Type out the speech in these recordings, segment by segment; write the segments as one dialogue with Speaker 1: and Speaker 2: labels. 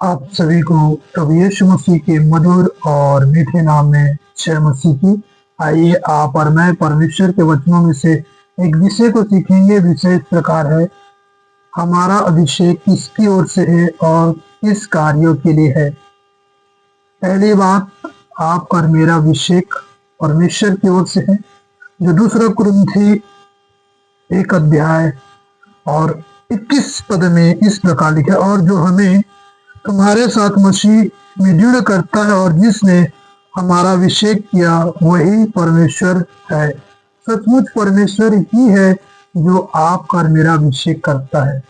Speaker 1: आप सभी को प्रभु यीशु मसीह के मधुर और मीठे नाम में जय मसीह की। आइए आप और मैं परमेश्वर के वचनों में से एक विषय को सीखेंगे। विषय इस प्रकार है, हमारा अभिषेक किसकी ओर से है और किस कार्यों के लिए है। पहली बात, आपका और मेरा अभिषेक परमेश्वर की ओर से है, जो दूसरा कुरिन्थी 1 अध्याय और 21 पद में इस प्रकार लिखा, और जो हमें तुम्हारे साथ मसीह में दृढ़ करता है और जिसने हमारा अभिषेक किया वही परमेश्वर है। सचमुच परमेश्वर ही है जो आपका और मेरा अभिषेक करता है।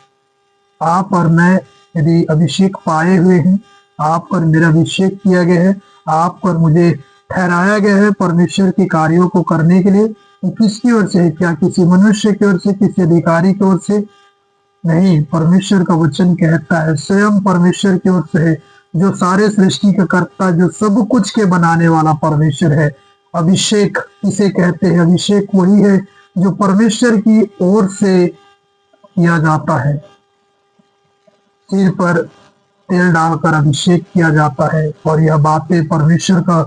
Speaker 1: आप और मैं यदि अभिषेक पाए हुए हैं, आप पर मेरा अभिषेक किया गया है, आप पर मुझे ठहराया गया है परमेश्वर के कार्यों को करने के लिए, तो किसकी ओर से है? क्या किसी मनुष्य की ओर से, किसी अधिकारी की ओर से? नहीं, परमेश्वर का वचन कहता है स्वयं परमेश्वर की ओर से है, जो सारे सृष्टि का कर्ता, जो सब कुछ के बनाने वाला परमेश्वर है। अभिषेक किसे कहते हैं? अभिषेक वही है जो परमेश्वर की ओर से किया जाता है। सिर पर तेल डालकर अभिषेक किया जाता है, और यह बातें परमेश्वर का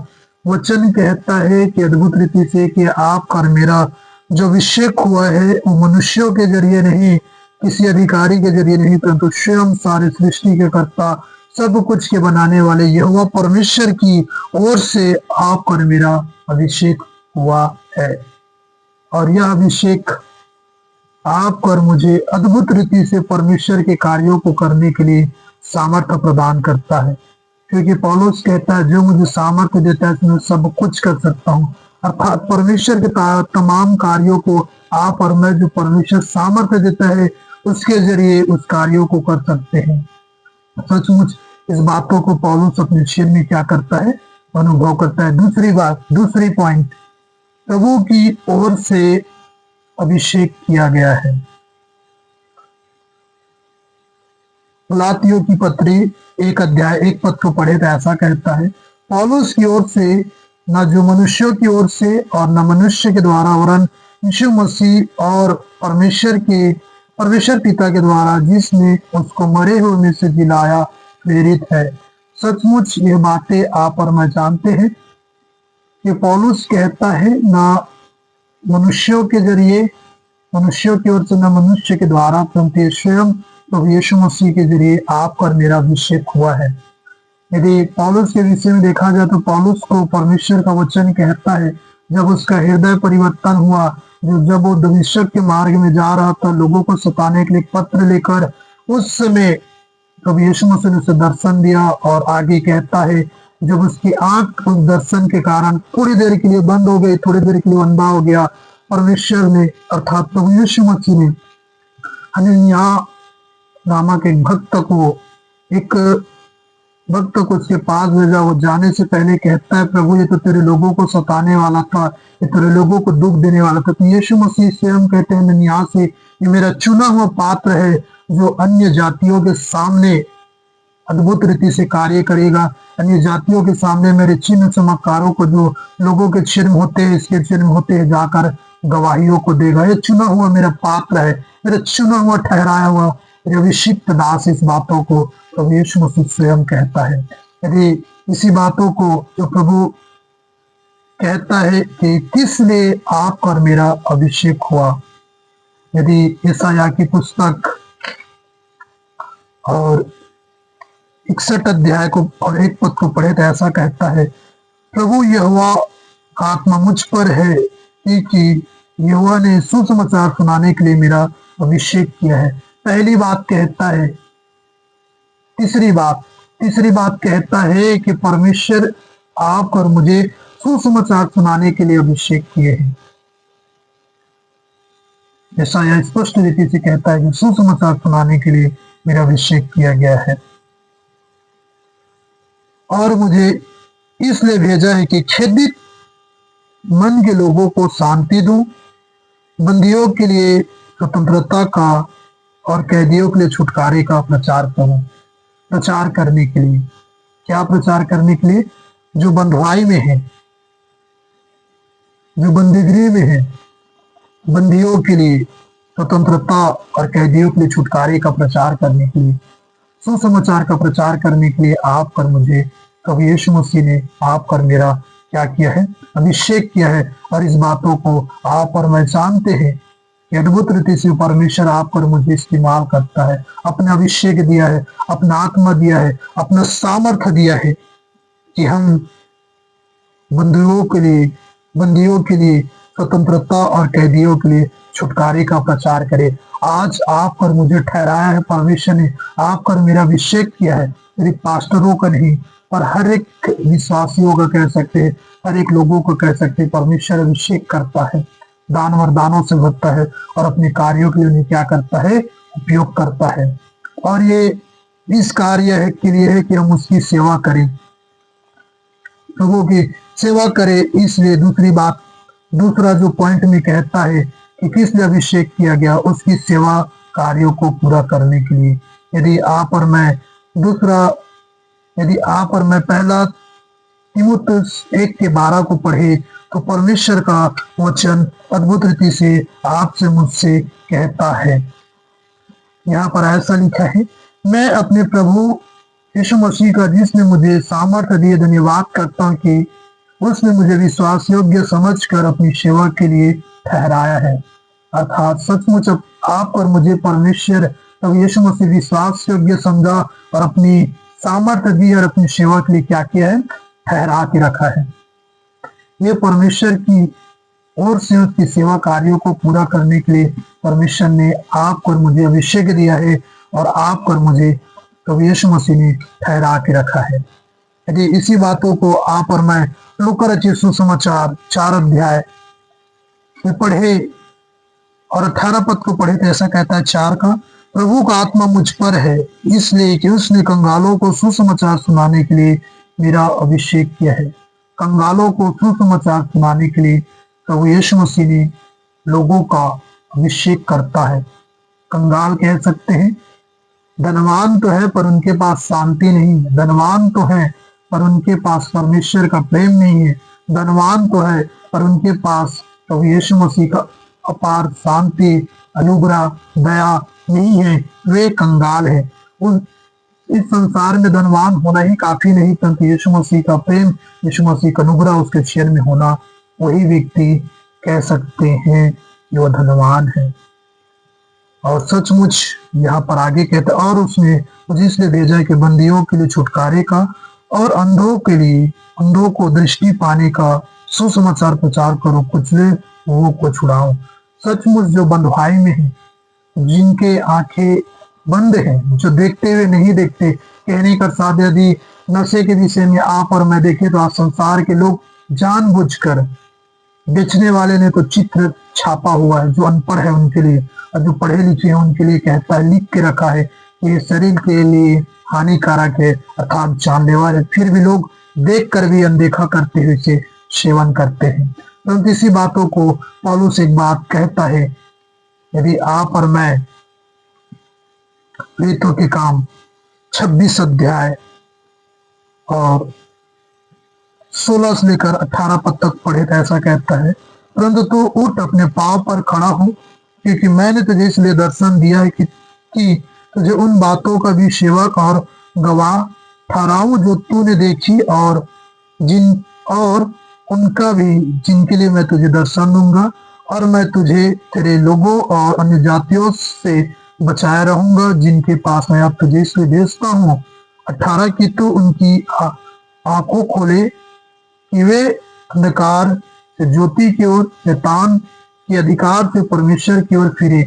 Speaker 1: वचन कहता है कि अद्भुत रीति से कि आपका और मेरा जो अभिषेक हुआ है वो मनुष्यों के जरिए नहीं, किसी अधिकारी के जरिए नहीं, परंतु स्वयं सारे सृष्टि के कर्ता, सब कुछ के बनाने वाले यहोवा परमेश्वर की ओर से आपका और मेरा अभिषेक हुआ है। और यह अभिषेक आपको और मुझे अद्भुत रीति से परमेश्वर के कार्यों को करने के लिए सामर्थ्य प्रदान करता है, क्योंकि पौलुस कहता है जो मुझे सामर्थ्य देता है मैं सब कुछ कर सकता हूँ। अर्थात परमेश्वर के तमाम कार्यों को आप और मैं, जो परमेश्वर सामर्थ्य देता है, उसके जरिए उस कार्यों को कर सकते हैं। सचमुच इस बातों को पौलुस अपने जीवन में क्या करता है? अनुभव करता है। दूसरी बात, दूसरी पॉइंट, प्रभु की ओर से अभिषेक किया गया है। गलातियों की पत्री 1 अध्याय 1 पद को पढ़े तो ऐसा कहता है, पौलुस की ओर से, न जो मनुष्यों की ओर से और न मनुष्य के द्वारा, वरन यीशु मसीह और परमेश्वर पिता के द्वारा, जिसने उसको मरे हुए में से जिलाया, प्रेरित है। सचमुच ये बातें आप और मैं जानते हैं कि पौलुस कहता है ना मनुष्यों के जरिए, मनुष्यों की ओर से, न मनुष्य के द्वारा, परंतु स्वयं प्रभु यीशु मसीह के जरिए आपका और मेरा अभिषेक हुआ है। यदि पौलुस के विषय में देखा जाए तो पौलुस को परमेश्वर का वचन कहता है, जब उसका हृदय परिवर्तन हुआ, जब वो दमिश्क के मार्ग में जा रहा था लोगों को सताने के लिए पत्र लेकर, उस समय प्रभु यीशु मसीह ने उसे दर्शन दिया, और आगे कहता है जब उसकी आंख उस दर्शन के कारण थोड़ी देर के लिए बंद हो गई, थोड़ी देर के लिए अंधा हो गया, परमेश्वर ने अर्थात प्रभु यीशु मसीह ने हनन्याह नामक एक भक्त को उसके पास भेजा। वो जाने से पहले कहता है, प्रभु ये तो तेरे लोगों को सताने वाला था, ये तेरे लोगों को दुख देने वाला था। तो यीशु मसीह स्वयं कहते हैं हनन्याह से, ये मेरा चुना हुआ पात्र है जो अन्य जातियों के सामने अद्भुत रीति से कार्य करेगा। अन्य जातियों के सामने मेरे चिन्ह चमत्कारों को, जो लोगों के चिन्ह होते हैं, इसके चिन्ह होते हैं, जाकर गवाहियों को देगा। ये चुना हुआ मेरा पात्र है, मेरा चुना हुआ ठहराया हुआ अभिषिक्त दास। इस बातों को प्रभु यीशु मसीह स्वयं कहता है। यदि इसी बातों को जो प्रभु कहता है कि किसने आपका और मेरा अभिषेक हुआ, यदि यशायाह की पुस्तक और 61 अध्याय को और 1 पद को पढ़े तो ऐसा कहता है, प्रभु यहोवा का आत्मा मुझ पर है, क्योंकि यहोवा ने सुसमाचार सुनाने के लिए मेरा अभिषेक किया है। पहली बात कहता है। तीसरी बात कहता है कि परमेश्वर आप और मुझे सुसमाचार सुनाने के लिए अभिषेक किए हैं। यशायाह स्पष्ट रीति से कहता है कि सुसमाचार सुनाने के लिए मेरा अभिषेक किया गया है, और मुझे इसलिए भेजा है कि खेदित मन के लोगों को शांति दूं, बंदियों के लिए स्वतंत्रता का और कैदियों के लिए छुटकारे का प्रचार करूं। प्रचार करने के लिए, क्या प्रचार करने के लिए? जो बंधुआई में है, जो बंदीगृह में है, बंदियों के लिए स्वतंत्रता और कैदियों के लिए छुटकारे का प्रचार करने के लिए। सुसमाचार का प्रचार करने के लिए आप पर मुझे प्रभु यीशु मसीह ने आप पर मेरा क्या किया है, अभिषेक किया है। और इस बातों को आप और मैं जानते हैं कि अद्भुत रीति से परमेश्वर आप पर मुझे इस्तेमाल करता है, अपना अभिषेक दिया है, अपना आत्मा दिया है, अपना सामर्थ्य दिया है कि हम बंदियों के लिए स्वतंत्रता और कैदियों के लिए छुटकारे का प्रचार करें। आज आप पर मुझे ठहराया है, परमेश्वर ने आप पर मेरा अभिषेक किया है, सिर्फ पास्टरों का नहीं पर हर एक विश्वासियों का कह सकते हैं, हर एक लोगों को कह सकते हैं। परमेश्वर अभिषेक करता है, दान वरदानों से भरता है और अपने कार्यों के लिए उन्हें क्या करता है, उपयोग करता है। और ये इस कार्य है के लिए है कि हम उसकी सेवा करें, लोगों की सेवा करे। इसलिए दूसरा जो पॉइंट में कहता है कि किस लिए अभिषेक किया गया, उसकी सेवा कार्यों को पूरा करने के लिए। यदि आप और मैं पहला तीमुथियुस 1:12 को पढ़े तो परमेश्वर का वचन अद्भुत रीति से आपसे मुझसे कहता है। यहाँ पर ऐसा लिखा है, मैं अपने प्रभु यीशु मसीह का जिसने मुझे सामर्थ्य दिए धन्यवाद करता हूँ कि उसने मुझे विश्वास योग्य समझकर अपनी सेवा के लिए ठहराया है। अर्थात सचमुच आप और मुझे परमेश्वर तब यीशु मसीह विश्वास योग्य समझा और अपनी सामर्थ्य दी और अपनी सेवा के लिए क्या किया है, ठहरा के रखा है। ये परमेश्वर की ओर से उसकी सेवा कार्यों को पूरा करने के लिए परमेश्वर ने आप और मुझे अभिषेक दिया है और आप और मुझे तो यीशु मसीह ने ठहरा के रखा है। यदि इसी बातों को आप और मैं लूका रचित सुसमाचार 4 अध्याय में पढ़े और 18 पद को पढ़े तो ऐसा कहता है 4 का, प्रभु का आत्मा मुझ पर है इसलिए कि उसने कंगालों को सुसमाचार सुनाने के लिए मेरा अभिषेक किया है। कंगालों को सुसमाचार सुनाने के लिए प्रभु यीशु मसीह ने लोगों का अभिषेक करता है। कंगाल कह सकते हैं, धनवान तो है पर उनके पास शांति नहीं है, धनवान तो है पर उनके पास परमेश्वर का प्रेम नहीं है, धनवान तो है पर उनके पास प्रभु यीशु मसीह का अपार शांति, अनुग्रह, दया नहीं है, वे कंगाल है। इस संसार में धनवान होना ही काफी नहीं, परंतु यीशु मसीह का प्रेम, यीशु मसीह का अनुग्रह उसके चरण में होना, वही व्यक्ति कह सकते हैं कि वह धनवान है। और सचमुच यहाँ पर आगे कहते, और उसने मुझे इसलिए भेजा कि बंदियों के लिए छुटकारे का और अंधों को दृष्टि पाने का सुसमाचार प्रचार करो, कुचले हुओं को छुड़ाओ। सचमुच जो बंधुआई में है, जिनके आंखें बंद हैं, जो देखते हुए नहीं देखते, कहने का साथ यदि नशे के विषय में आप और मैं देखें तो आज संसार के लोग जानबूझकर, बेचने वाले ने तो चित्र छापा हुआ है जो अनपढ़ है उनके लिए, और जो पढ़े लिखे हैं उनके लिए कहता है, लिख के रखा है कि ये शरीर के लिए हानिकारक है अर्थात जानलेवा है, फिर भी लोग देख कर भी अनदेखा करते हुए इसे सेवन करते हैं। परंतु इसी बातों को पौलुस एक बात कहता है, यदि आप और मैं प्रेरितों के काम 26 अध्याय और 16 से लेकर 18 पद तक पढ़े तो ऐसा कहता है, परंतु तू उठ अपने पांव पर खड़ा हो, क्योंकि मैंने तुझे इसलिए दर्शन दिया है कि तुझे उन बातों का भी सेवक और गवाह ठहराऊं जो तूने देखी और उनका भी जिनके लिए मैं तुझे दर्शन दूंगा, और मैं तुझे तेरे लोगों और अन्य जातियों से बचाए रहूंगा जिनके पास मैं अब तुझे इसलिए भेजता हूँ। 18 की तू उनकी आंखों खोले कि वे अंधकार से ज्योति की ओर, शैतान के अधिकार से परमेश्वर की ओर फिरे,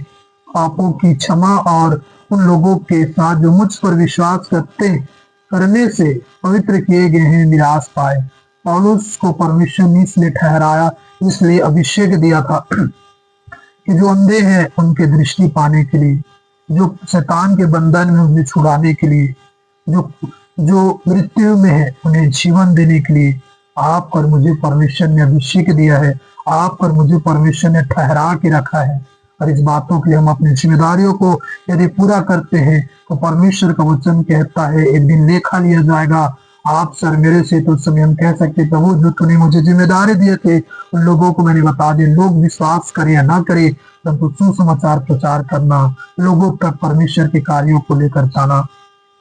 Speaker 1: पापों की क्षमा और उन लोगों के साथ जो मुझ पर विश्वास करने से पवित्र किए गए हैं निराश पाए। पौलुस को परमेश्वर ने इसलिए ठहराया, इसलिए अभिषेक दिया था कि जो अंधे हैं उनके दृष्टि पाने के लिए, जो शैतान के बंधन में उन्हें छुड़ाने के लिए, जो मृत्यु में है उन्हें जीवन देने के लिए आप पर मुझे परमेश्वर ने अभिषेक दिया है, आप पर मुझे परमेश्वर ने ठहरा के रखा है। और इस बातों के लिए हम अपनी जिम्मेदारियों को यदि पूरा करते हैं तो परमेश्वर का वचन कहता है एक दिन लेखा लिया जाएगा आप सर मेरे से। तो उस समय हम कह सकते प्रभु जो तूने मुझे जिम्मेदारी दिए थे उन लोगों को मैंने बता दिया, लोग विश्वास करे या ना करे, परंतु सुसमाचार प्रचार करना, लोगों तक परमेश्वर के कार्यों को लेकर जाना,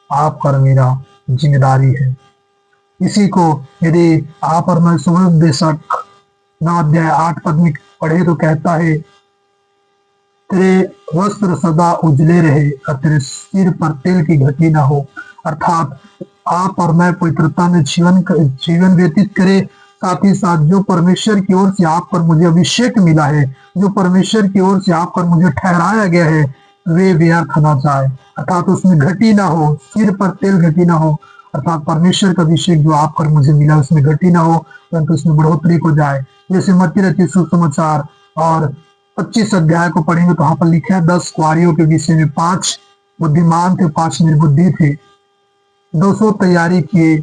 Speaker 1: आपका और मेरा जिम्मेदारी है। इसी को यदि आप और मैं सुबोधदेशक 9 अध्याय 8 पद में पढ़े तो कहता है, तेरे वस्त्र सदा उजले रहे और तेरे सिर पर तेल की घटी ना हो। अर्थात आप और मैं पवित्रता में जीवन व्यतीत करें, साथ ही साथ जो परमेश्वर की ओर से आप पर मुझे अभिषेक मिला है, जो परमेश्वर की ओर से आप पर मुझे ठहराया गया है, वे व्यर्थ ना जाए। अर्थात उसमें घटी ना हो, सिर पर तेल घटी ना हो। अर्थात परमेश्वर का अभिषेक जो आप पर मुझे मिला उसमें घटी ना हो, परंतु उसमें बढ़ोतरी को जाए। जैसे मत्ती रचित सुसमाचार और 25 अध्याय को पढ़ेंगे तो वहां पर लिखा है 10 कुआरियों के विषय में, 5 बुद्धिमान थे, 5 निर्बुद्धि थे। 200 तैयारी किए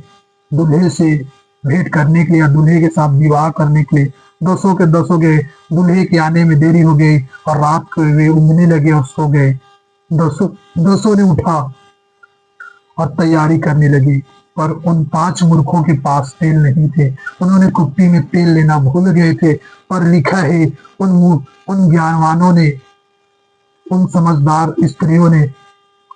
Speaker 1: दूल्हे से भेंट करने के लिए या दूल्हे के साथ विवाह करने के लिए। 200 के दूल्हे के आने में देरी हो गई और रात को वे ऊँघने लगे और सो गए। 200 ने उठा और तैयारी करने लगी, पर उन 5 मूर्खों के पास तेल नहीं थे। उन्होंने कुप्पी में तेल लेना भूल गए थे। पर लिखा है उन ज्ञानवानों ने, उन समझदार स्त्रियों ने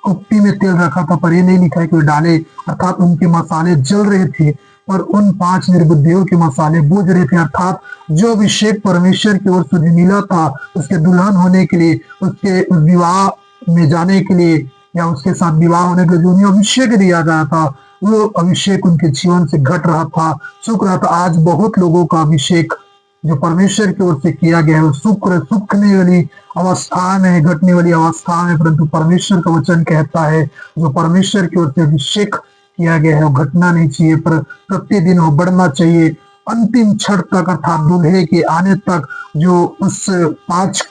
Speaker 1: कुप्पी में तेल रखा था, पर ये नहीं लिखा है कि वे डाले। अर्थात उनके मसाले जल रहे थे, पर उन 5 निर्बुद्धियों के मसाले बुझ रहे थे। अर्थात जो अभिषेक परमेश्वर की ओर से मिला था उसके दुल्हन होने के लिए, उसके विवाह में जाने के लिए या उसके साथ विवाह होने के लिए जो उन्हें अभिषेक दिया गया था, वो अभिषेक उनके जीवन से घट रहा था, सूख रहा था। आज बहुत लोगों का अभिषेक जो परमेश्वर की ओर से किया गया है वो सूखने वाली अवस्था में, घटने वाली अवस्था में, परंतु परमेश्वर का वचन कहता है जो परमेश्वर की ओर से अभिषेक किया गया है वो घटना नहीं चाहिए, पर प्रतिदिन वो बढ़ना चाहिए अंतिम क्षण तक, अर्थात दूल्हे के आने तक। जो उस 5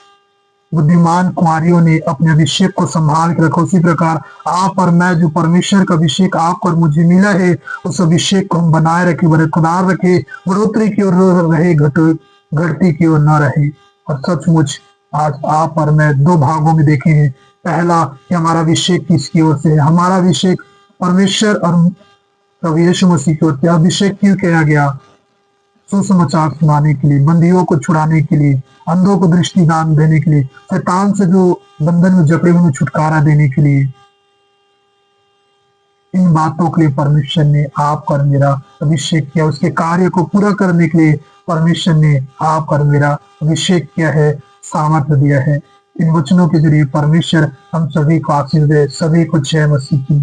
Speaker 1: बुद्धिमान कुंवारियों ने अपने अभिषेक को संभाल के रखा, उसी प्रकार आप और मैं जो परमेश्वर का अभिषेक आप और मुझे मिला है, उस अभिषेक को हम बनाए रखे, बरकरार रखे, बढ़ोतरी की ओर रहे, घटती की ओर न रहे। और सचमुच आज आप और मैं 2 भागों में देखे हैं। पहला कि हमारा अभिषेक किसकी ओर से है। हमारा अभिषेक परमेश्वर और प्रभु यीशु मसीह की ओर से। अभिषेक क्यों किया गया? सुसमाचार सुनाने के लिए, बंदियों को छुड़ाने के लिए, अंधों को दृष्टि दान देने के लिए, शैतान से जो बंधन में जकड़े हुए छुटकारा देने के लिए। इन बातों के लिए परमेश्वर ने आप और मेरा अभिषेक किया। उसके कार्य को पूरा करने के लिए परमेश्वर ने आप और मेरा अभिषेक किया है, सामर्थ्य दिया है। इन वचनों के जरिए परमेश्वर हम सभी को आशीष दे। सभी को जय मसीह की।